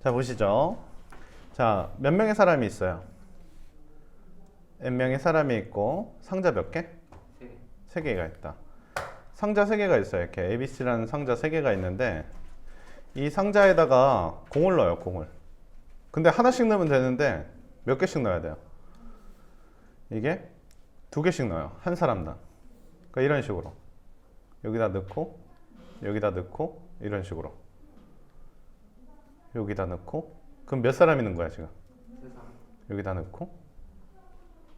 자, 보시죠. 자, 몇 명의 사람이 있어요? n명의 사람이 있고 상자 몇 개? 3개가 있다. 상자 3개가 있어요. 이렇게 ABC라는 상자 3개가 있는데 이 상자에다가 공을 넣어요. 공을. 근데 하나씩 넣으면 되는데 몇 개씩 넣어야 돼요? 이게 2개씩 넣어요. 한 사람당. 그러니까 이런 식으로 여기다 넣고 여기다 넣고 이런 식으로 여기다 넣고. 그럼 몇 사람 있는 거야 지금? 여기다 넣고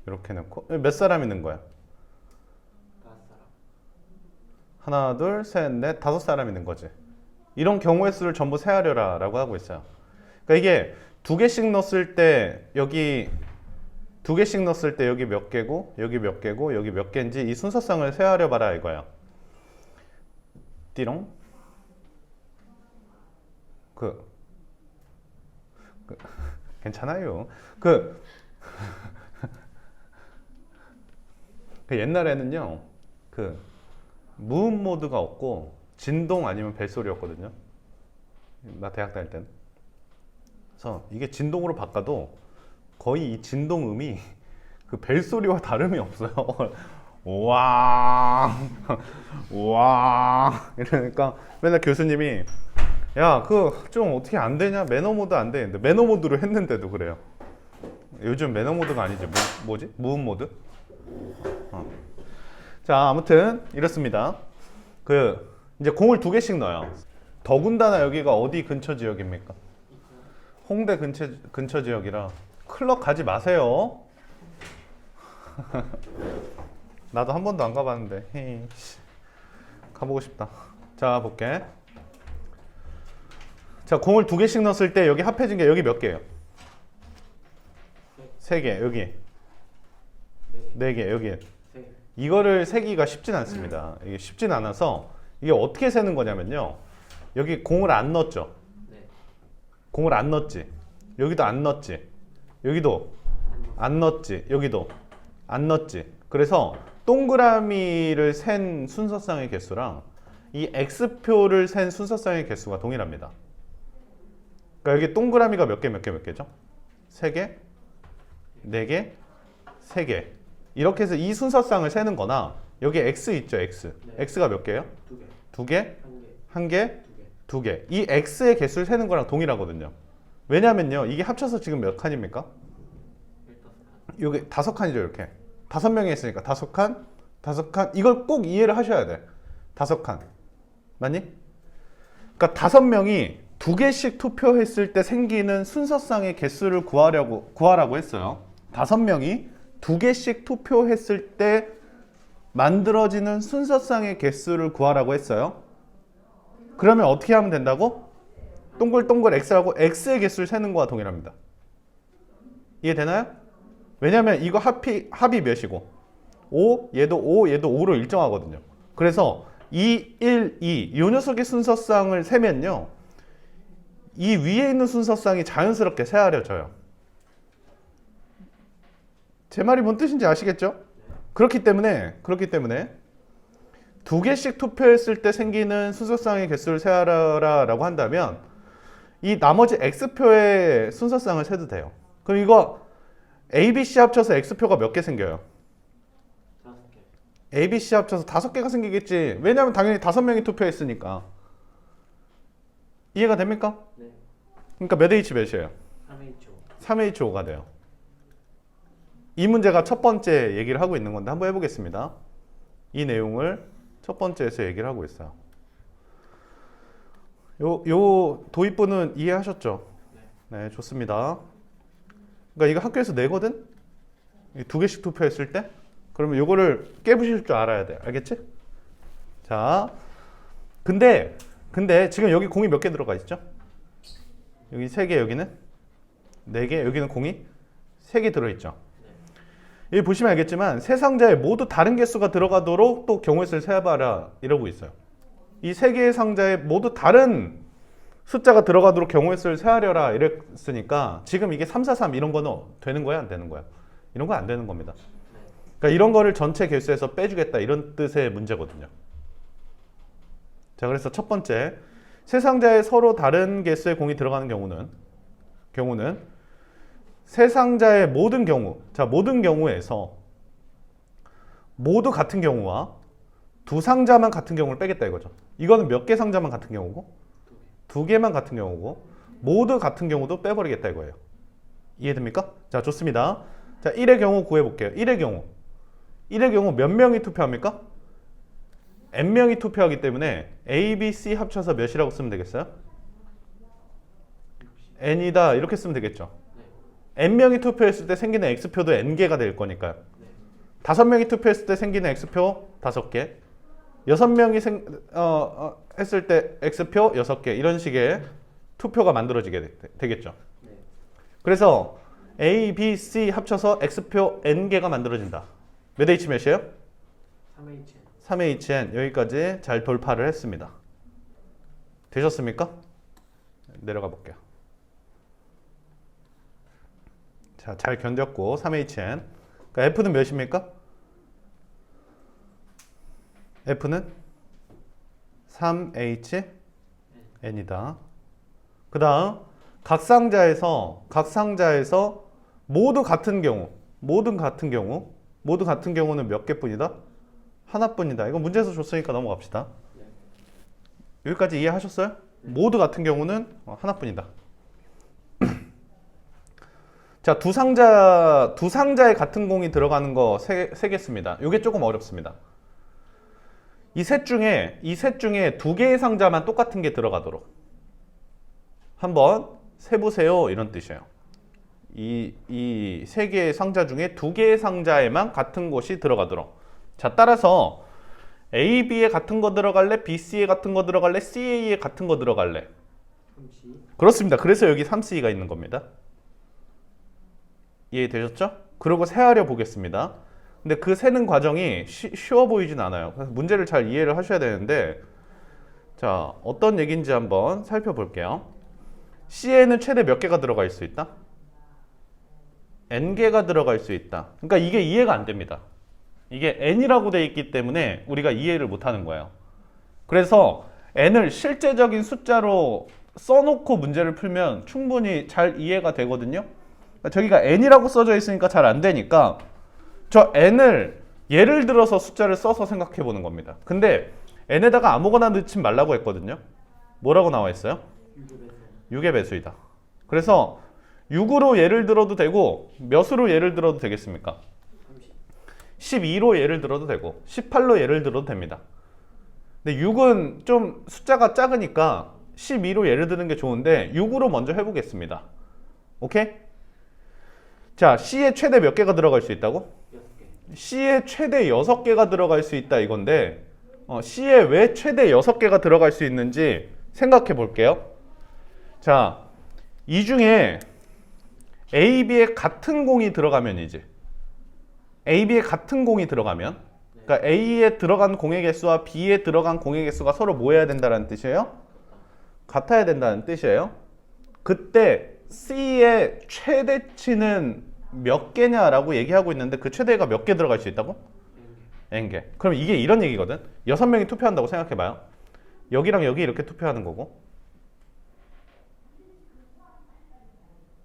이렇게 넣고. 몇 사람 있는 거야? 5사람. 하나, 둘, 셋, 넷, 5사람 있는 거지. 이런 경우의 수를 전부 세하려라 라고 하고 있어요. 그러니까 이게 2개씩 넣었을 때 여기 2개씩 넣었을 때 여기 몇 개고 여기 몇 개고 여기 몇 개인지 이 순서상을 세하려 봐라 이거야. 띠롱. 괜찮아요. 그 옛날에는요, 무음 모드가 없고 진동 아니면 벨소리였거든요. 나 대학 다닐 때는. 그래서 이게 진동으로 바꿔도 거의 이 진동음이 그 벨소리와 다름이 없어요. 와, 와 이러니까 맨날 교수님이 야, 좀 어떻게 안 되냐? 매너 모드 안 되는데 매너 모드로 했는데도 그래요. 요즘 매너 모드가 아니지. 뭐지? 무음 모드? 자, 아무튼 이렇습니다. 이제 공을 2개씩 넣어요. 더군다나 여기가 어디 근처 지역입니까? 홍대 근처 지역이라 클럽 가지 마세요. 나도 한 번도 안 가봤는데 헤이, 가보고 싶다. 자, 볼게. 자, 공을 2개씩 넣었을 때 여기 합해진 게 여기 몇 개예요? 3개. 여기 4개. 여기 이거를 세기가 쉽진 않습니다. 이게 쉽진 않아서 이게 어떻게 세는 거냐면요. 여기 공을 안 넣었죠. 공을 안 넣었지. 여기도 안 넣었지. 여기도 안 넣었지. 여기도 안 넣었지. 그래서 동그라미를 센 순서상의 개수랑 이 X표를 센 순서상의 개수가 동일합니다. 그러니까 여기 동그라미가 몇 개죠? 3개, 4개, 3개. 이렇게 해서 이 순서상을 세는 거나 여기 X 있죠, X. X가 몇 개예요? 2개, 1개, 2개. 이 X의 개수를 세는 거랑 동일하거든요. 왜냐면요, 이게 합쳐서 지금 몇 칸입니까? 여기 5칸이죠, 이렇게. 5명이 있으니까 5칸, 5칸. 이걸 꼭 이해를 하셔야 돼. 5칸. 맞니? 그러니까 5명이 2개씩 투표했을 때 생기는 순서상의 개수를 구하라고 했어요. 5명이 2개씩 투표했을 때 만들어지는 순서상의 개수를 구하라고 했어요. 그러면 어떻게 하면 된다고? 동글동글 X라고 X의 개수를 세는 거와 동일합니다. 이해되나요? 왜냐면 이거 합이 몇이고 5, 얘도 5, 얘도 5로 일정하거든요. 그래서 2, 1, 2 이 녀석의 순서상을 세면요, 이 위에 있는 순서상이 자연스럽게 세하려져요. 제 말이 뭔 뜻인지 아시겠죠? 그렇기 때문에 2개씩 투표했을 때 생기는 순서상의 개수를 세하라 라고 한다면 이 나머지 X표의 순서상을 세도 돼요. 그럼 이거 ABC 합쳐서 X표가 몇 개 생겨요? 5개. ABC 합쳐서 5개가 생기겠지. 왜냐하면 당연히 5명이 투표했으니까. 이해가 됩니까? 네. 그러니까 몇 H 몇이에요? 3H5. 3H5가 돼요. 이 문제가 첫 번째 얘기를 하고 있는 건데 한번 해보겠습니다. 이 내용을 첫 번째에서 얘기를 하고 있어요. 요 도입부는 이해하셨죠? 네, 좋습니다. 그러니까 이거 학교에서 내거든? 2개씩 투표했을 때? 그러면 요거를 깨부실 줄 알아야 돼. 알겠지? 자, 근데 지금 여기 공이 몇 개 들어가 있죠? 여기 3개, 여기는 4개, 여기는 공이 3개 들어있죠. 여기 보시면 알겠지만 세 상자에 모두 다른 개수가 들어가도록 또 경우의 수를 세봐라 이러고 있어요. 이 3개의 상자에 모두 다른 숫자가 들어가도록 경우의 수를 세하려라 이랬으니까 지금 이게 3, 4, 3 이런 거는 되는 거야, 안 되는 거야? 이런 거 안 되는 겁니다. 그러니까 이런 거를 전체 개수에서 빼주겠다 이런 뜻의 문제거든요. 자, 그래서 첫 번째, 세 상자에 서로 다른 개수의 공이 들어가는 경우는 경우는 세 상자의 모든 경우, 자 모든 경우에서 모두 같은 경우와 두 상자만 같은 경우를 빼겠다 이거죠. 이거는 몇 개 상자만 같은 경우고 두 개만 같은 경우고 모두 같은 경우도 빼버리겠다 이거예요. 이해됩니까? 자 좋습니다. 자 1의 경우 구해볼게요. 1의 경우 몇 명이 투표합니까? n명이 투표하기 때문에 A, B, C 합쳐서 몇이라고 쓰면 되겠어요? n이다 이렇게 쓰면 되겠죠. n명이 투표했을 때 생기는 x표도 n개가 될 거니까요. 5명이 투표했을 때 생기는 x표 5개, 6명이 했을 때 x표 6개 이런 식의 투표가 만들어지게 되겠죠. 그래서 A, B, C 합쳐서 x표 n개가 만들어진다. 몇 H 몇이에요? 3HN 여기까지 잘 돌파를 했습니다. 되셨습니까? 내려가 볼게요. 자, 잘 견뎠고 3HN 그러니까 F는 몇입니까? F는 3HN이다. 그 다음 각 상자에서 모두 같은 경우는 몇 개뿐이다? 하나뿐이다. 이거 문제에서 줬으니까 넘어갑시다. 여기까지 이해하셨어요? 모두 같은 경우는 하나뿐이다. 자, 두 상자에 같은 공이 들어가는 거 세겠습니다. 이게 조금 어렵습니다. 이 셋 중에 두 개의 상자만 똑같은 게 들어가도록 한번 세보세요 이런 뜻이에요. 이 세 개의 상자 중에 두 개의 상자에만 같은 곳이 들어가도록. 자, 따라서 A, B에 같은 거 들어갈래? B, C에 같은 거 들어갈래? C, A에 같은 거 들어갈래? 3C. 그렇습니다. 그래서 여기 3C가 있는 겁니다. 이해되셨죠? 그리고 세하려 보겠습니다. 근데 그 세는 과정이 쉬워 보이진 않아요. 그래서 문제를 잘 이해를 하셔야 되는데, 자, 어떤 얘기인지 한번 살펴볼게요. C에는 최대 몇 개가 들어갈 수 있다? N개가 들어갈 수 있다. 그러니까 이게 이해가 안 됩니다. 이게 N이라고 돼 있기 때문에 우리가 이해를 못 하는 거예요. 그래서 N을 실제적인 숫자로 써놓고 문제를 풀면 충분히 잘 이해가 되거든요. 저기가 N이라고 써져 있으니까 잘 안 되니까 저 N을 예를 들어서 숫자를 써서 생각해 보는 겁니다. 근데 N에다가 아무거나 넣지 말라고 했거든요. 뭐라고 나와 있어요? 6의 배수이다. 그래서 6으로 예를 들어도 되고 몇으로 예를 들어도 되겠습니까? 12로 예를 들어도 되고 18로 예를 들어도 됩니다. 근데 6은 좀 숫자가 작으니까 12로 예를 드는 게 좋은데 6으로 먼저 해보겠습니다. 오케이? 자, C에 최대 몇 개가 들어갈 수 있다고? 6개. C에 최대 6개가 들어갈 수 있다 이건데 C에 왜 최대 6개가 들어갈 수 있는지 생각해 볼게요. 자, 이 중에 A, B에 같은 공이 들어가면이지. A, B에 같은 공이 들어가면 그러니까 A에 들어간 공의 개수와 B에 들어간 공의 개수가 서로 뭐 해야 된다는 뜻이에요? 같아야 된다는 뜻이에요. 그때 C의 최대치는 몇 개냐라고 얘기하고 있는데 그 최대가 몇 개 들어갈 수 있다고? N개. 그럼 이게 이런 얘기거든. 6명이 투표한다고 생각해봐요. 여기랑 여기 이렇게 투표하는 거고.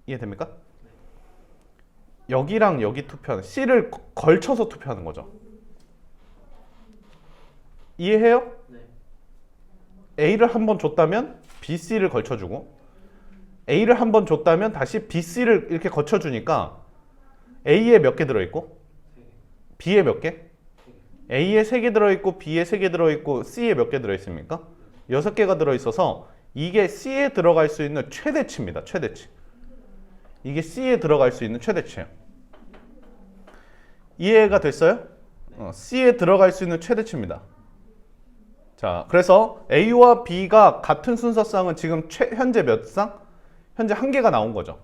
이해됩니까? 여기랑 여기 투표하는 C를 걸쳐서 투표하는 거죠. 이해해요? 네. A를 한 번 줬다면 B, C를 걸쳐주고 A를 한 번 줬다면 다시 B, C를 이렇게 거쳐주니까 A에 몇 개 들어있고 3개. B에 몇 개? 3개. A에 3개 들어있고 B에 3개 들어있고 C에 몇 개 들어있습니까? 6개가 들어있어서 이게 C에 들어갈 수 있는 최대치입니다. 최대치. 이게 C에 들어갈 수 있는 최대치예요. 이해가 됐어요? C에 들어갈 수 있는 최대치입니다. 자, 그래서 A와 B가 같은 순서쌍은 지금 현재 몇 쌍? 현재 한 개가 나온 거죠.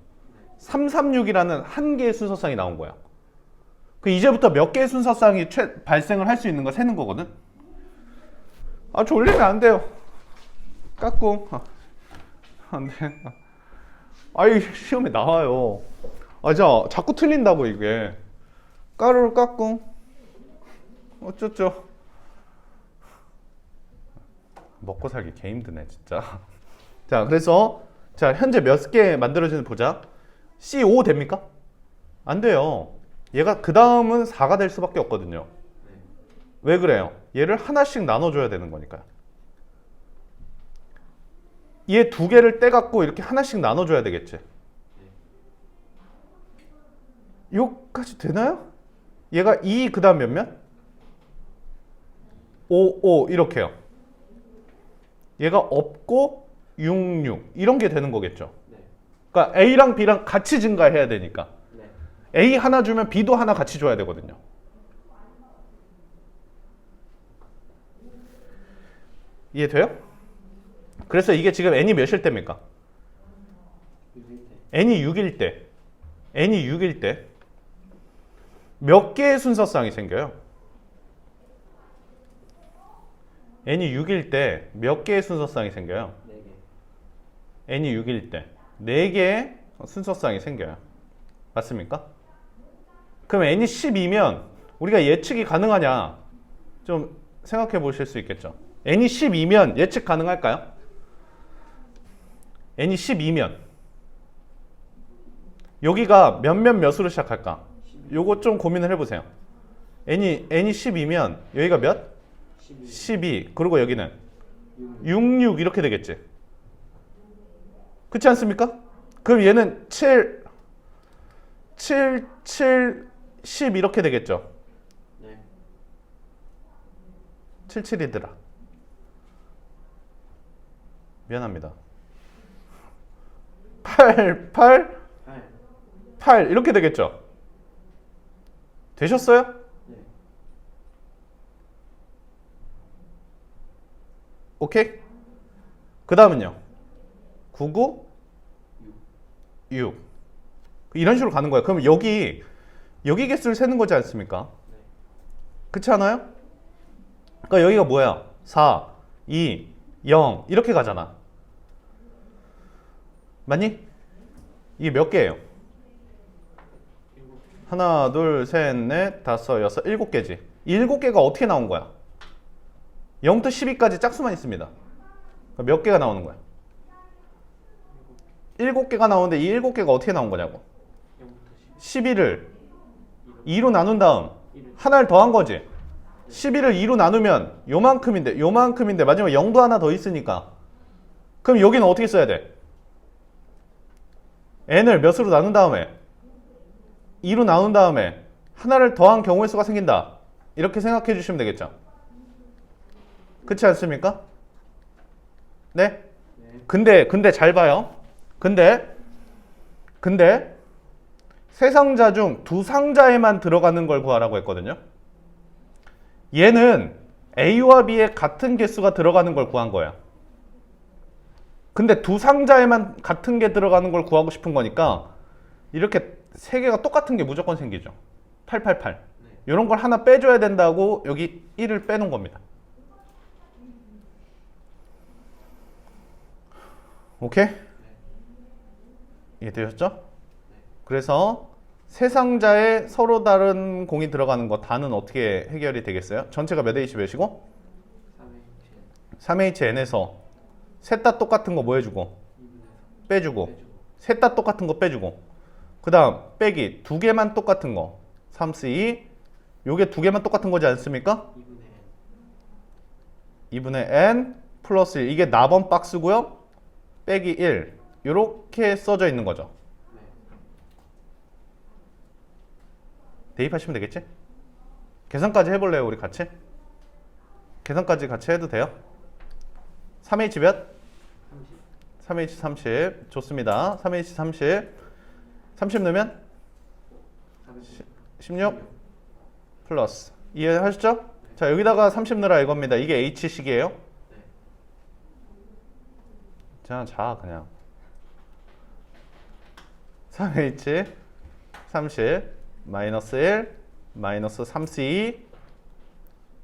336이라는 한 개의 순서쌍이 나온 거야. 그 이제부터 몇 개의 순서쌍이 발생을 할 수 있는 거 세는 거거든. 아, 졸리면 안 돼요. 까꿍. 안 돼. 아이, 시험에 나와요. 아, 자꾸 틀린다고 이게. 까르르 까꿍. 어쩌죠. 먹고 살기 개 힘드네 진짜. 자, 그래서 자, 현재 몇 개 만들어지는지 보자. C5 됩니까? 안 돼요. 얘가 그 다음은 4가 될 수밖에 없거든요. 왜 그래요? 얘를 하나씩 나눠줘야 되는 거니까요. 얘 두 개를 떼갖고 이렇게 하나씩 나눠줘야 되겠지. 요까지 되나요? 얘가 2, 그 다음 몇몇? 5, 5 이렇게요. 얘가 없고 6, 6 이런 게 되는 거겠죠. 그러니까 A랑 B랑 같이 증가해야 되니까 A 하나 주면 B도 하나 같이 줘야 되거든요. 이해돼요? 그래서 이게 지금 n이 몇일 때입니까? n이 6일 때 몇 개의 순서쌍이 생겨요? n이 6일 때 몇 개의 순서쌍이 생겨요? 4개. n이 6일 때 4개의 순서쌍이 생겨요. 맞습니까? 그럼 n이 12면 우리가 예측이 가능하냐? 좀 생각해 보실 수 있겠죠. n이 12면 예측 가능할까요? n이 12면 여기가 몇으로 시작할까? 요거 좀 고민을 해보세요. n이 12면 여기가 몇? 12. 그리고 여기는 6 이렇게 되겠지. 그렇지 않습니까? 그럼 얘는 7, 10 이렇게 되겠죠. 네. 77이더라. 미안합니다. 8 이렇게 되겠죠. 되셨어요? 네. 오케이? 그 다음은요. 99, 6. 이런 식으로 가는 거예요. 그럼 여기 개수를 세는 거지 않습니까? 그렇지 않아요? 그러니까 여기가 뭐야? 4, 2, 0 이렇게 가잖아. 맞니? 이게 몇 개예요? 하나, 둘, 셋, 넷, 다섯, 여섯, 7개지. 7개가 어떻게 나온 거야? 0부터 12까지 짝수만 있습니다. 몇 개가 나오는 거야? 7개가 나오는데 이 7개가 어떻게 나온 거냐고. 12를 2로 나눈 다음 하나를 더한 거지. 12를 2로 나누면 요만큼인데 마지막에 0도 하나 더 있으니까. 그럼 여기는 어떻게 써야 돼? n을 몇으로 나눈 다음에 2로 나눈 다음에 하나를 더한 경우의 수가 생긴다. 이렇게 생각해 주시면 되겠죠. 그렇지 않습니까? 네? 근데 잘 봐요. 근데 세 상자 중 두 상자에만 들어가는 걸 구하라고 했거든요. 얘는 A와 B의 같은 개수가 들어가는 걸 구한 거야. 근데 두 상자에만 같은 게 들어가는 걸 구하고 싶은 거니까 이렇게 세 개가 똑같은 게 무조건 생기죠. 888. 이런 걸 하나 빼줘야 된다고 여기 1을 빼놓은 겁니다. 오케이? 이해되셨죠? 그래서 세 상자에 서로 다른 공이 들어가는 거 다는 어떻게 해결이 되겠어요? 전체가 몇 H 몇이고? 3HN에서 셋 다 똑같은 거 뭐 해주고? 빼주고. 셋 다 똑같은 거 빼주고. 그 다음 빼기 두 개만 똑같은 거 3C2 요게 두 개만 똑같은 거지 않습니까? 2분의 n 플러스 1 이게 나번 박스고요. 빼기 1 요렇게 써져 있는 거죠. 대입하시면 되겠지? 계산까지 해볼래요 우리 같이? 계산까지 같이 해도 돼요? 3H 몇? 3H 30 좋습니다. 3H 30 넣으면 16 플러스 이해하셨죠? 자 여기다가 30 넣으라 이겁니다. 이게 H식이에요. 자 그냥 3H 30 마이너스 1 마이너스 3C2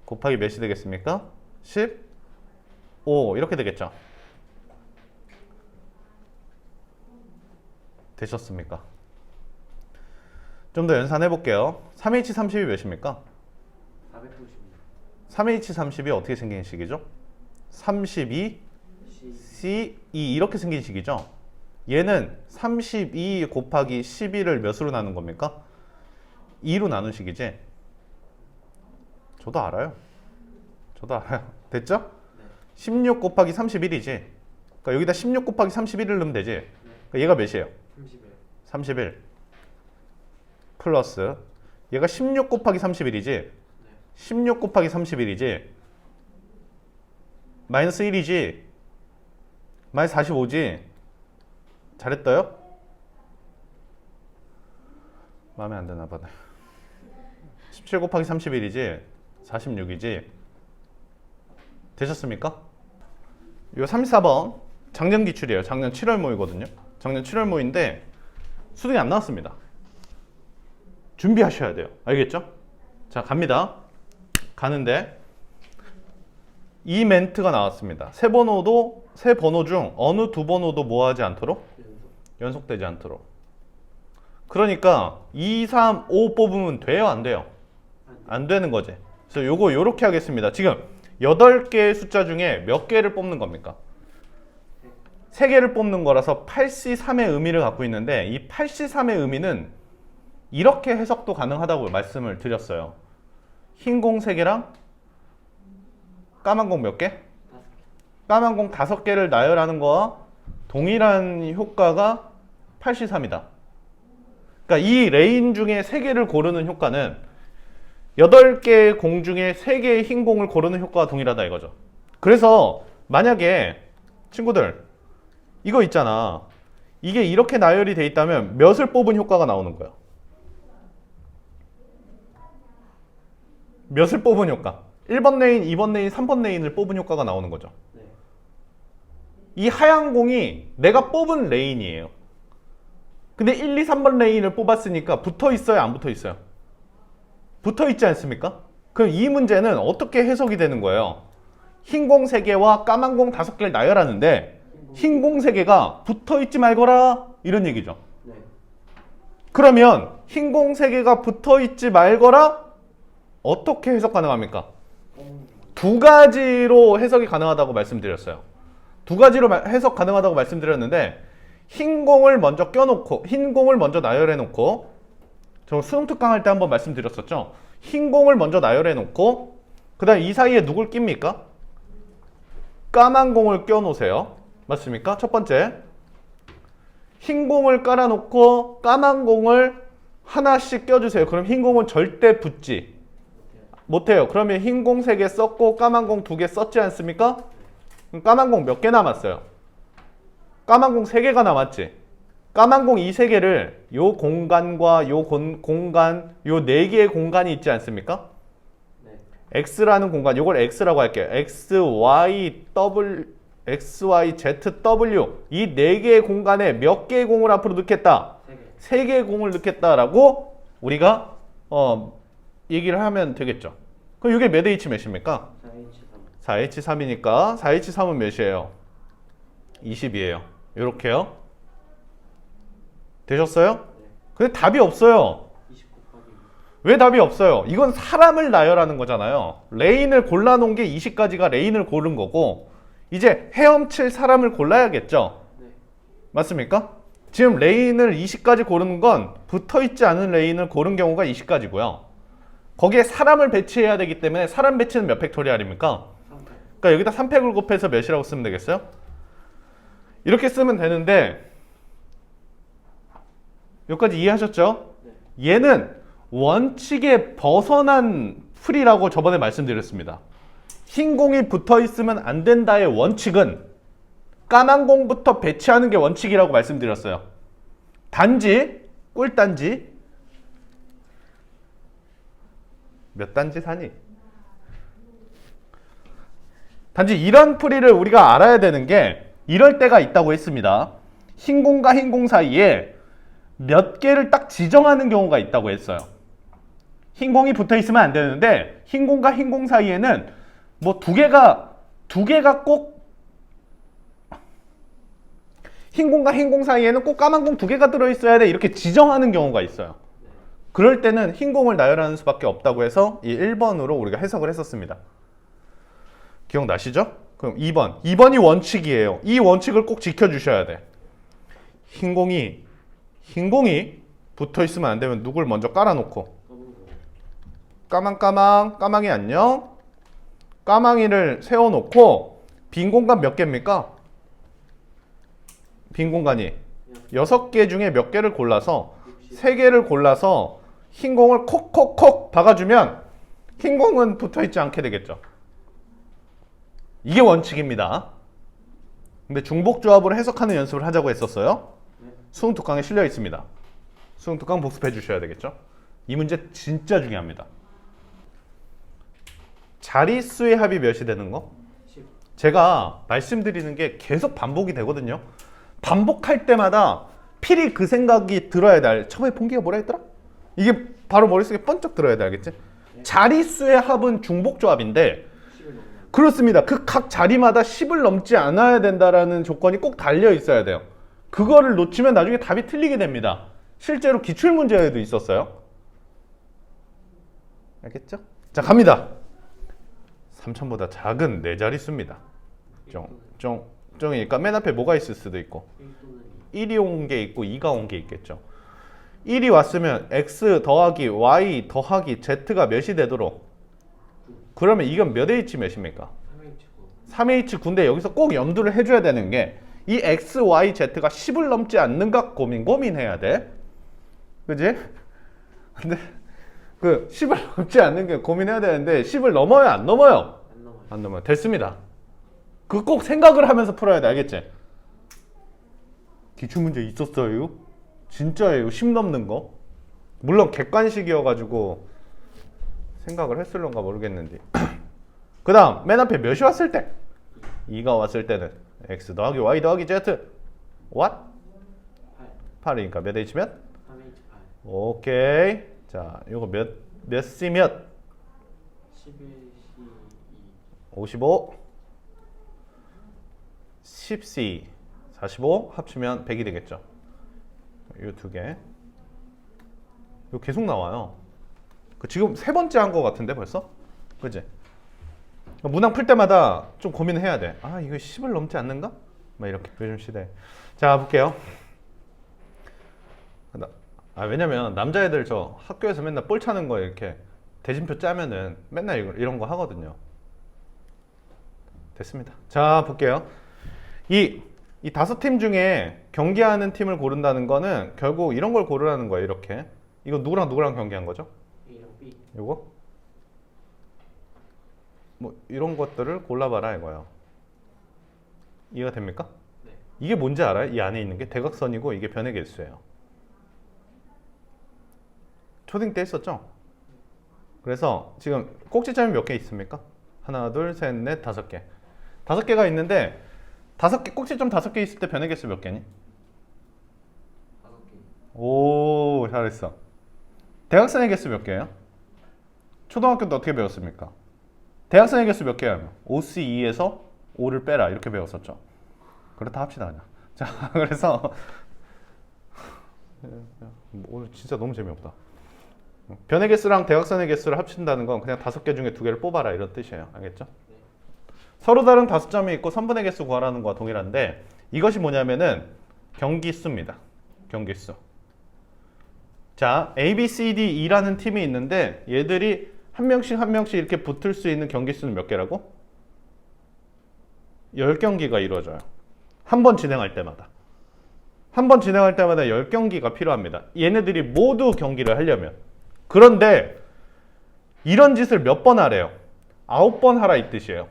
곱하기 몇이 되겠습니까? 15 이렇게 되겠죠. 되셨습니까? 좀 더 연산해 볼게요. 3H30이 몇입니까? 3H30이 어떻게 생긴 식이죠? 32 C2 이렇게 생긴 식이죠. 얘는 32 곱하기 12를 몇으로 나눈 겁니까? 2로 나눈 식이지? 저도 알아요. 됐죠? 16 곱하기 31이지? 그러니까 여기다 16 곱하기 31을 넣으면 되지? 그러니까 얘가 몇이에요? 31 플러스 얘가 16 곱하기 31이지? 16 곱하기 31이지? 마이너스 1이지? 마이너스 45지? 잘했어요? 마음에 안 드나 보네. 17 곱하기 31이지? 46이지? 되셨습니까? 요 34번 작년 기출이에요. 작년 7월 모의거든요. 작년 7월 모의인데 수능이 안 나왔습니다. 준비하셔야 돼요. 알겠죠? 자, 갑니다. 가는데 이 멘트가 나왔습니다. 세 번호 중 어느 두 번호도 뭐 하지 않도록? 연속되지 않도록. 그러니까 2, 3, 5 뽑으면 돼요? 안 돼요? 안 되는 거지. 그래서 요거 요렇게 하겠습니다. 지금 8개의 숫자 중에 몇 개를 뽑는 겁니까? 3개를 뽑는 거라서 8C3의 의미를 갖고 있는데 이 8C3의 의미는 이렇게 해석도 가능하다고 말씀을 드렸어요. 흰 공 3개랑 까만 공 몇 개? 까만 공 5개를 나열하는 거와 동일한 효과가 8C3이다. 그러니까 이 레인 중에 3개를 고르는 효과는 8개의 공 중에 3개의 흰 공을 고르는 효과가 동일하다 이거죠. 그래서 만약에 친구들 이거 있잖아. 이게 이렇게 나열이 돼 있다면 몇을 뽑은 효과가 나오는 거야? 몇을 뽑은 효과? 1번 레인, 2번 레인, 3번 레인을 뽑은 효과가 나오는 거죠. 이 하얀 공이 내가 뽑은 레인이에요. 근데 1, 2, 3번 레인을 뽑았으니까 붙어 있어요? 안 붙어 있어요? 붙어 있지 않습니까? 그럼 이 문제는 어떻게 해석이 되는 거예요? 흰 공 3개와 까만 공 5개를 나열하는데 흰 공 3개가 붙어 있지 말거라 이런 얘기죠. 그러면 흰 공 3개가 붙어 있지 말거라 어떻게 해석 가능합니까? 두 가지로 해석이 가능하다고 말씀드렸어요. 두 가지로 해석 가능하다고 말씀드렸는데 흰 공을 먼저 껴놓고 흰 공을 먼저 나열해 놓고 저 수능 특강 할 때 한번 말씀드렸었죠. 흰 공을 먼저 나열해 놓고 그 다음 이 사이에 누굴 낍니까? 까만 공을 껴 놓으세요. 맞습니까? 첫 번째 흰 공을 깔아 놓고 까만 공을 하나씩 껴주세요. 그럼 흰 공은 절대 붙지 못해요. 그러면 흰 공 3개 썼고 까만 공 2개 썼지 않습니까? 그럼 까만 공 몇 개 남았어요? 까만 공 3개가 남았지. 까만 공 이 3개를 요 공간과 요 공간 요 4개의 공간이 있지 않습니까? X라는 공간, 요걸 X라고 할게요. X, Y, W, X, Y, Z, W 이 4개의 공간에 몇 개의 공을 앞으로 넣겠다? 3개의 공을 넣겠다라고 우리가 얘기를 하면 되겠죠. 그럼 이게 몇 H 몇입니까? 4H3이니까 4H3은 몇이에요? 20이에요. 이렇게요. 되셨어요? 근데 답이 없어요. 왜 답이 없어요? 이건 사람을 나열하는 거잖아요. 레인을 골라놓은 게 20가지가 레인을 고른 거고 이제 헤엄칠 사람을 골라야겠죠. 맞습니까? 지금 레인을 20가지 고르는 건 붙어있지 않은 레인을 고른 경우가 20가지고요. 거기에 사람을 배치해야 되기 때문에 사람 배치는 몇 팩토리얼입니까? 그러니까 여기다 3팩을 곱해서 몇이라고 쓰면 되겠어요? 이렇게 쓰면 되는데 여기까지 이해하셨죠? 얘는 원칙에 벗어난 풀이라고 저번에 말씀드렸습니다. 흰 공이 붙어 있으면 안 된다의 원칙은 까만 공부터 배치하는 게 원칙이라고 말씀드렸어요. 단지 꿀단지 몇 단지 사니? 단지 이런 풀이를 우리가 알아야 되는 게 이럴 때가 있다고 했습니다. 흰 공과 흰 공 사이에 몇 개를 딱 지정하는 경우가 있다고 했어요. 흰 공이 붙어 있으면 안 되는데 흰 공과 흰 공 사이에는 뭐 두 개가 꼭 흰 공과 흰 공 사이에는 꼭 까만 공 2개가 들어 있어야 돼 이렇게 지정하는 경우가 있어요. 그럴 때는 흰 공을 나열하는 수밖에 없다고 해서 이 1번으로 우리가 해석을 했었습니다. 기억나시죠? 그럼 2번이 원칙이에요. 이 원칙을 꼭 지켜주셔야 돼. 흰 공이 붙어 있으면 안 되면 누굴 먼저 깔아놓고 검은 거. 까망 까망이 안녕. 까망이를 세워놓고 빈 공간 몇 개입니까? 빈 공간이 6개 중에 몇 개를 골라서 3개를 골라서 흰 공을 콕콕콕 박아주면 흰 공은 붙어있지 않게 되겠죠. 이게 원칙입니다. 근데 중복조합으로 해석하는 연습을 하자고 했었어요. 수능 특강에 실려 있습니다. 수능 특강 복습해 주셔야 되겠죠. 이 문제 진짜 중요합니다. 자릿수의 합이 몇이 되는 거? 10. 제가 말씀드리는 게 계속 반복이 되거든요. 반복할 때마다 필히 그 생각이 들어야 돼. 처음에 본 게가 뭐라 했더라? 이게 바로 머릿속에 번쩍 들어야 돼. 알겠지? 자릿수의 합은 중복조합인데 10을 넘는. 그렇습니다. 그 각 자리마다 10을 넘지 않아야 된다라는 조건이 꼭 달려 있어야 돼요. 그거를 놓치면 나중에 답이 틀리게 됩니다. 실제로 기출문제에도 있었어요. 알겠죠? 자, 갑니다. 3,000보다 작은 4자릿수입니다. 쫑이니까 맨 앞에 뭐가 있을 수도 있고 1이 온 게 있고 2가 온 게 있겠죠. 1이 왔으면 x 더하기 y 더하기 z가 몇이 되도록? 그러면 이건 몇 h 몇입니까? 3h 9인데 여기서 꼭 염두를 해줘야 되는 게 이 x, y, z가 10을 넘지 않는가 고민해야 돼. 그지? 근데 그 10을 넘지 않는 게 고민해야 되는데 10을 넘어요, 안 넘어요? 안 넘어요. 안 넘어요. 됐습니다. 그거 꼭 생각을 하면서 풀어야 돼. 알겠지? 기출문제 있었어요? 진짜예요. 10 넘는 거. 물론 객관식이어가지고 생각을 했을런가 모르겠는데. 그 다음 맨 앞에 몇이 왔을 때? 2가 왔을 때는 x 더하기 y 더하기 z what? 8이니까 몇 h 몇? 3h 8. 오케이. 자, 이거 몇 c 몇? 11c 2. 55 10c 45 합치면 100이 되겠죠. 이 두 개. 이거 계속 나와요. 지금 3번째 한 거 같은데 벌써? 그치? 문항 풀 때마다 좀 고민을 해야 돼. 아, 이거 10을 넘지 않는가? 막 이렇게 요즘 시대에. 자, 볼게요. 왜냐면 남자애들 저 학교에서 맨날 볼 차는 거 이렇게 대진표 짜면은 맨날 이런 거 하거든요. 됐습니다. 자, 볼게요. 이 5팀 중에 경기하는 팀을 고른다는 거는 결국 이런 걸 고르라는 거예요. 이렇게. 이거 누구랑 경기한 거죠? A랑 B. 요거? 뭐 이런 것들을 골라봐라 이거예요. 이해가 됩니까? 네. 이게 뭔지 알아요? 이 안에 있는 게 대각선이고 이게 변의 개수예요. 초딩 때 했었죠? 그래서 지금 꼭지점이 몇 개 있습니까? 하나, 둘, 셋, 넷, 5개. 5개가 있는데 5개, 꼭지점 5개 있을 때 변의 개수 몇 개니? 5개. 오, 잘했어. 대각선의 개수 몇 개예요? 초등학교 때 어떻게 배웠습니까? 대각선의 개수 몇 개예요? 5C2에서 5를 빼라 이렇게 배웠었죠. 그렇다 합시다 그냥. 자, 그래서 오늘 진짜 너무 재미없다. 변의 개수랑 대각선의 개수를 합친다는 건 그냥 5개 중에 2개를 뽑아라 이런 뜻이에요. 알겠죠? 네. 서로 다른 5점이 있고 선분의 개수 구하라는 거와 동일한데 이것이 뭐냐면은 경기수입니다. 경기수. 자, A, B, C, D, E라는 팀이 있는데 얘들이 한 명씩 이렇게 붙을 수 있는 경기수는 몇 개라고? 10경기가 이루어져요. 한 번 진행할 때마다. 한 번 진행할 때마다 10경기가 필요합니다. 얘네들이 모두 경기를 하려면. 그런데 이런 짓을 몇 번 하래요? 9번 하라 이 뜻이에요.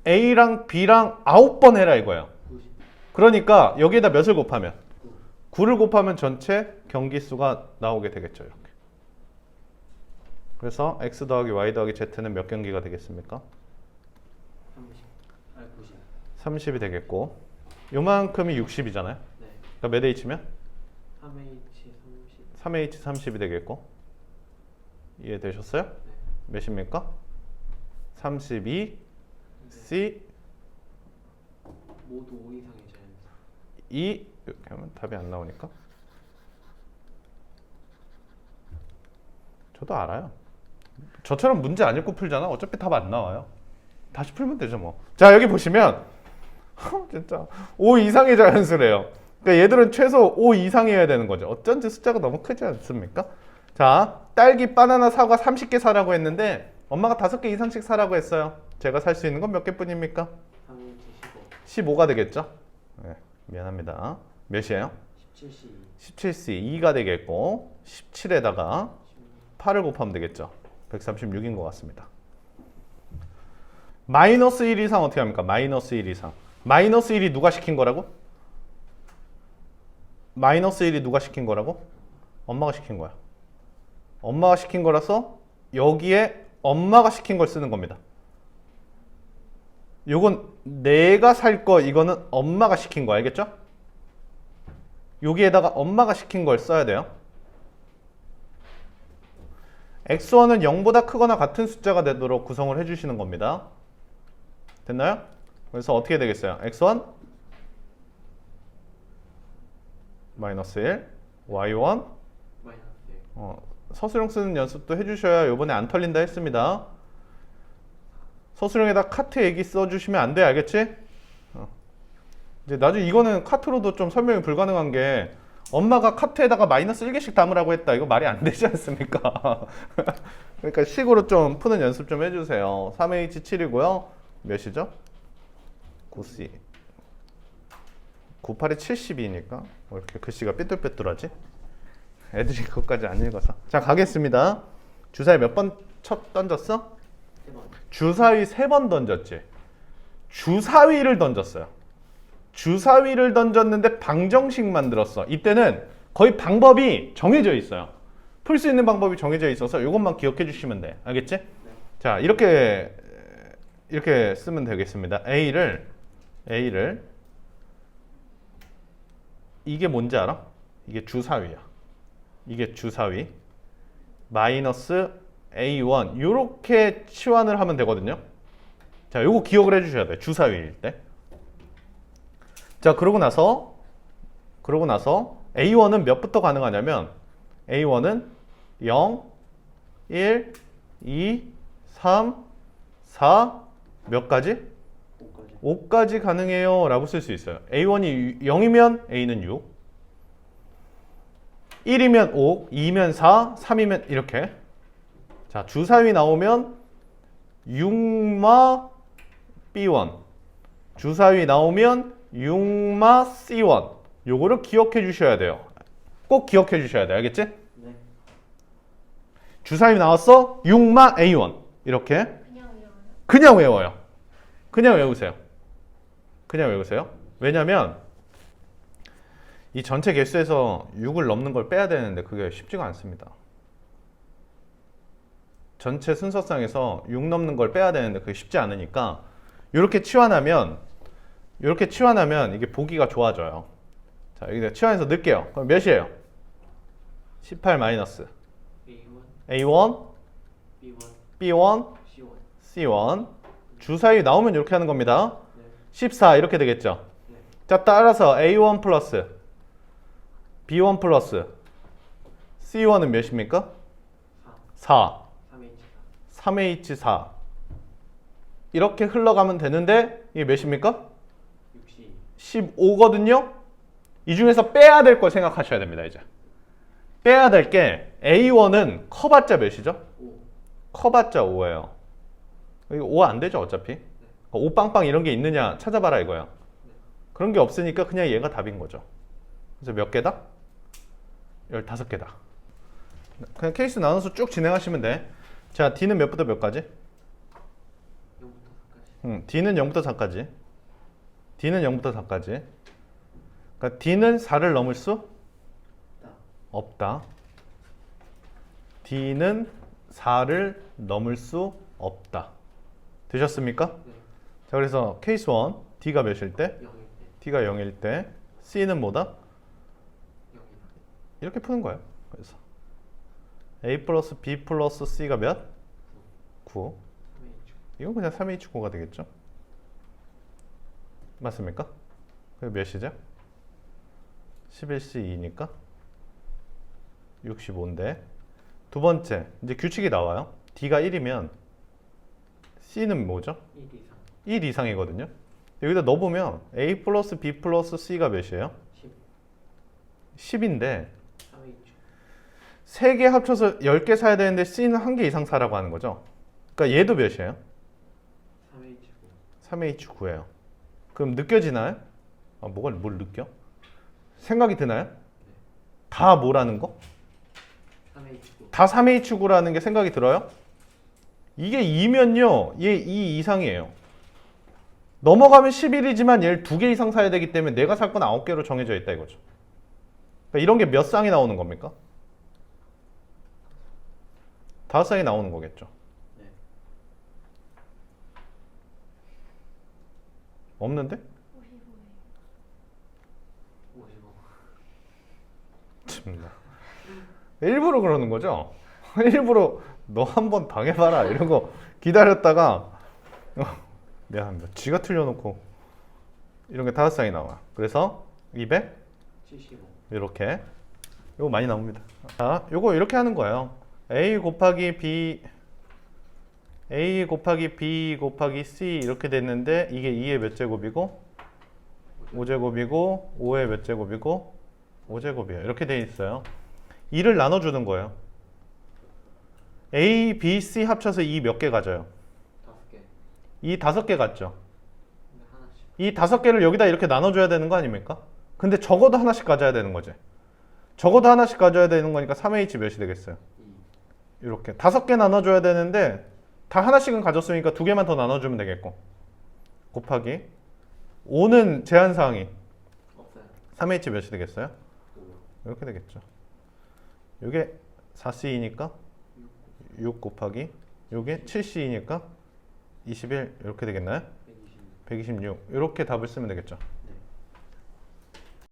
A랑 B랑 9번 해라 이거예요. 90. 그러니까 여기에다 몇을 곱하면? 9를 곱하면 전체 경기수가 나오게 되겠죠. 이렇게. 그래서 x 더하기 y 더하기 z는 몇 경기가 되겠습니까? 30. 30이 되겠고 요만큼이 60이잖아요. 네. 그러니까 몇 h면? 3h 30. 3h 30이 되겠고 이해되셨어요? 네. 몇입니까? 32 C 모두 5 이상의 자연수. 2 이렇게 하면 답이 안 나오니까 저도 알아요. 저처럼 문제 안 읽고 풀잖아. 어차피 답 안 나와요. 다시 풀면 되죠 뭐. 자, 여기 보시면 진짜 5 이상의 자연수래요. 그러니까 얘들은 최소 5 이상이어야 되는 거죠. 어쩐지 숫자가 너무 크지 않습니까? 자, 딸기, 바나나, 사과 30개 사라고 했는데 엄마가 5개 이상씩 사라고 했어요. 제가 살 수 있는 건 몇 개뿐입니까? 15. 15가 되겠죠? 네, 미안합니다. 몇이에요? 17C. 17C 2가 되겠고 17에다가 8을 곱하면 되겠죠. 136인 것 같습니다. 마이너스 1 이상 어떻게 합니까? 마이너스 1 이상. 마이너스 1이 누가 시킨 거라고? 마이너스 1이 누가 시킨 거라고? 엄마가 시킨 거야. 엄마가 시킨 거라서 여기에 엄마가 시킨 걸 쓰는 겁니다. 요건 내가 살 거, 이거는 엄마가 시킨 거, 알겠죠? 여기에다가 엄마가 시킨 걸 써야 돼요. x1은 0보다 크거나 같은 숫자가 되도록 구성을 해주시는 겁니다. 됐나요? 그래서 어떻게 되겠어요? x1 마이너스 1, y1 마이너스 1. 서술형 쓰는 연습도 해주셔야 요번에 안 털린다 했습니다. 서술형에다 카트 얘기 써주시면 안 돼, 알겠지? 이제 나중에 이거는 카트로도 좀 설명이 불가능한 게 엄마가 카트에다가 마이너스 1개씩 담으라고 했다. 이거 말이 안 되지 않습니까? 그러니까 식으로 좀 푸는 연습 좀 해주세요. 3H7이고요. 몇이죠? 9C. 98에 72니까 왜 이렇게 글씨가 삐뚤빼뚤하지? 애들이 그것까지 안 읽어서. 자, 가겠습니다. 주사위 몇 번 첫 던졌어? 3번. 주사위 3번 던졌지. 주사위를 던졌어요. 주사위를 던졌는데 방정식 만들었어. 이때는 거의 방법이 정해져 있어요. 풀 수 있는 방법이 정해져 있어서 이것만 기억해 주시면 돼. 알겠지? 네. 자, 이렇게 쓰면 되겠습니다. A를 이게 뭔지 알아? 이게 주사위야. 이게 주사위. 마이너스 A1 이렇게 치환을 하면 되거든요. 자, 요거 기억을 해 주셔야 돼. 주사위일 때. 자, 그러고 나서 A1은 몇부터 가능하냐면 A1은 0, 1, 2, 3, 4 몇 가지? 5까지. 5까지 가능해요 라고 쓸 수 있어요. A1이 0이면 A는 6, 1이면 5, 2면 4, 3이면 이렇게. 자, 주사위 나오면 6마 B1, 주사위 나오면 6마 C1. 요거를 기억해 주셔야 돼요. 꼭 기억해 주셔야 돼. 알겠지? 네. 주사위 나왔어? 6마 A1. 이렇게 그냥 외워요? 그냥 외워요. 그냥 외우세요. 그냥 외우세요. 왜냐면 이 전체 개수에서 6을 넘는 걸 빼야 되는데 그게 쉽지가 않습니다. 전체 순서상에서 6 넘는 걸 빼야 되는데 그게 쉽지 않으니까 이렇게 치환하면 이게 보기가 좋아져요. 자, 여기 치환해서 넣을게요. 그럼 몇이에요? 18 마이너스 A1, A1, B1, B1, C1. C1. 주사위 나오면 이렇게 하는 겁니다. 네. 14 이렇게 되겠죠. 네. 자, 따라서 A1 플러스 B1 플러스 C1은 몇입니까? 4. 4. 3H4. 3H4 이렇게 흘러가면 되는데 이게 몇입니까? 60. 15거든요. 이 중에서 빼야 될 걸 생각하셔야 됩니다. 이제 빼야 될 게 A1은 커봤자 몇이죠? 5. 커봤자 5예요. 이거 5 안 되죠 어차피. 5 빵빵 이런 게 있느냐 찾아봐라 이거야. 그런 게 없으니까 그냥 얘가 답인 거죠. 그래서 몇 개다? 15개다. 그냥 케이스 나눠서 쭉 진행하시면 돼. 자, D는 몇부터 몇까지? 0부터 4까지. D는 0부터 4까지. D는 0부터 4까지. 그러니까 D는 4를 넘을 수 없다. D는 4를 넘을 수 없다. 되셨습니까? 네. 자, 그래서 케이스 1 D가 몇일 때? 0일 때. D가 0일 때 C는 뭐다? 0이다. 이렇게 푸는 거예요. 그래서 A 플러스 B 플러스 C가 몇? 9. 3H. 이건 그냥 3H9가 되겠죠? 맞습니까? 그게 몇이죠? 11C2니까 65인데 두 번째 이제 규칙이 나와요. D가 1이면 C는 뭐죠? 1 이상. 1 이상이거든요. 여기다 넣어보면 A 플러스 B 플러스 C가 몇이에요? 10. 10인데 3H. 3개 합쳐서 10개 사야 되는데 C는 1개 이상 사라고 하는 거죠. 그러니까 얘도 몇이에요? 3H. 3H9예요. 그럼 느껴지나요? 뭘 느껴? 생각이 드나요? 다 뭐라는 거? 3H9. 다 3H9라는 게 생각이 들어요? 이게 2면요, 얘 2 이상이에요. 넘어가면 11이지만 얘를 2개 이상 사야 되기 때문에 내가 살 건 9개로 정해져 있다 이거죠. 그러니까 이런 게 몇 쌍이 나오는 겁니까? 5쌍이 나오는 거겠죠. 네. 없는데? 55. 참나. 일부러 그러는 거죠? 일부러 너 한번 당해봐라 이런 거 기다렸다가 미안합니다. 지가 틀려놓고 이런 게 5쌍이 나와. 그래서 200 75. 이렇게 이거 많이 나옵니다. 자, 요거 이렇게 하는 거예요. A 곱하기 B 곱하기 C 이렇게 됐는데 이게 2의 몇 제곱이고 5제곱이고 5의 몇 제곱이고 5제곱이에요. 이렇게 돼 있어요. 2를 나눠주는 거예요. A, B, C 합쳐서 2 몇 개 가져요? 5개. 이 5개 같죠? 근데 하나씩. 이 5개를 여기다 이렇게 나눠줘야 되는 거 아닙니까? 근데 적어도 하나씩 가져야 되는 거지. 적어도 하나씩 가져야 되는 거니까 3H 몇이 되겠어요? 2. 이렇게 5개 나눠줘야 되는데 다 하나씩은 가졌으니까 2개만 더 나눠주면 되겠고 곱하기 5는 제한사항이 없어요. 3H 몇이 되겠어요? 5. 이렇게 되겠죠. 이게 4C이니까 6. 6 곱하기 이게 7C이니까 21 이렇게 되겠나요? 120. 126 이렇게 답을 쓰면 되겠죠.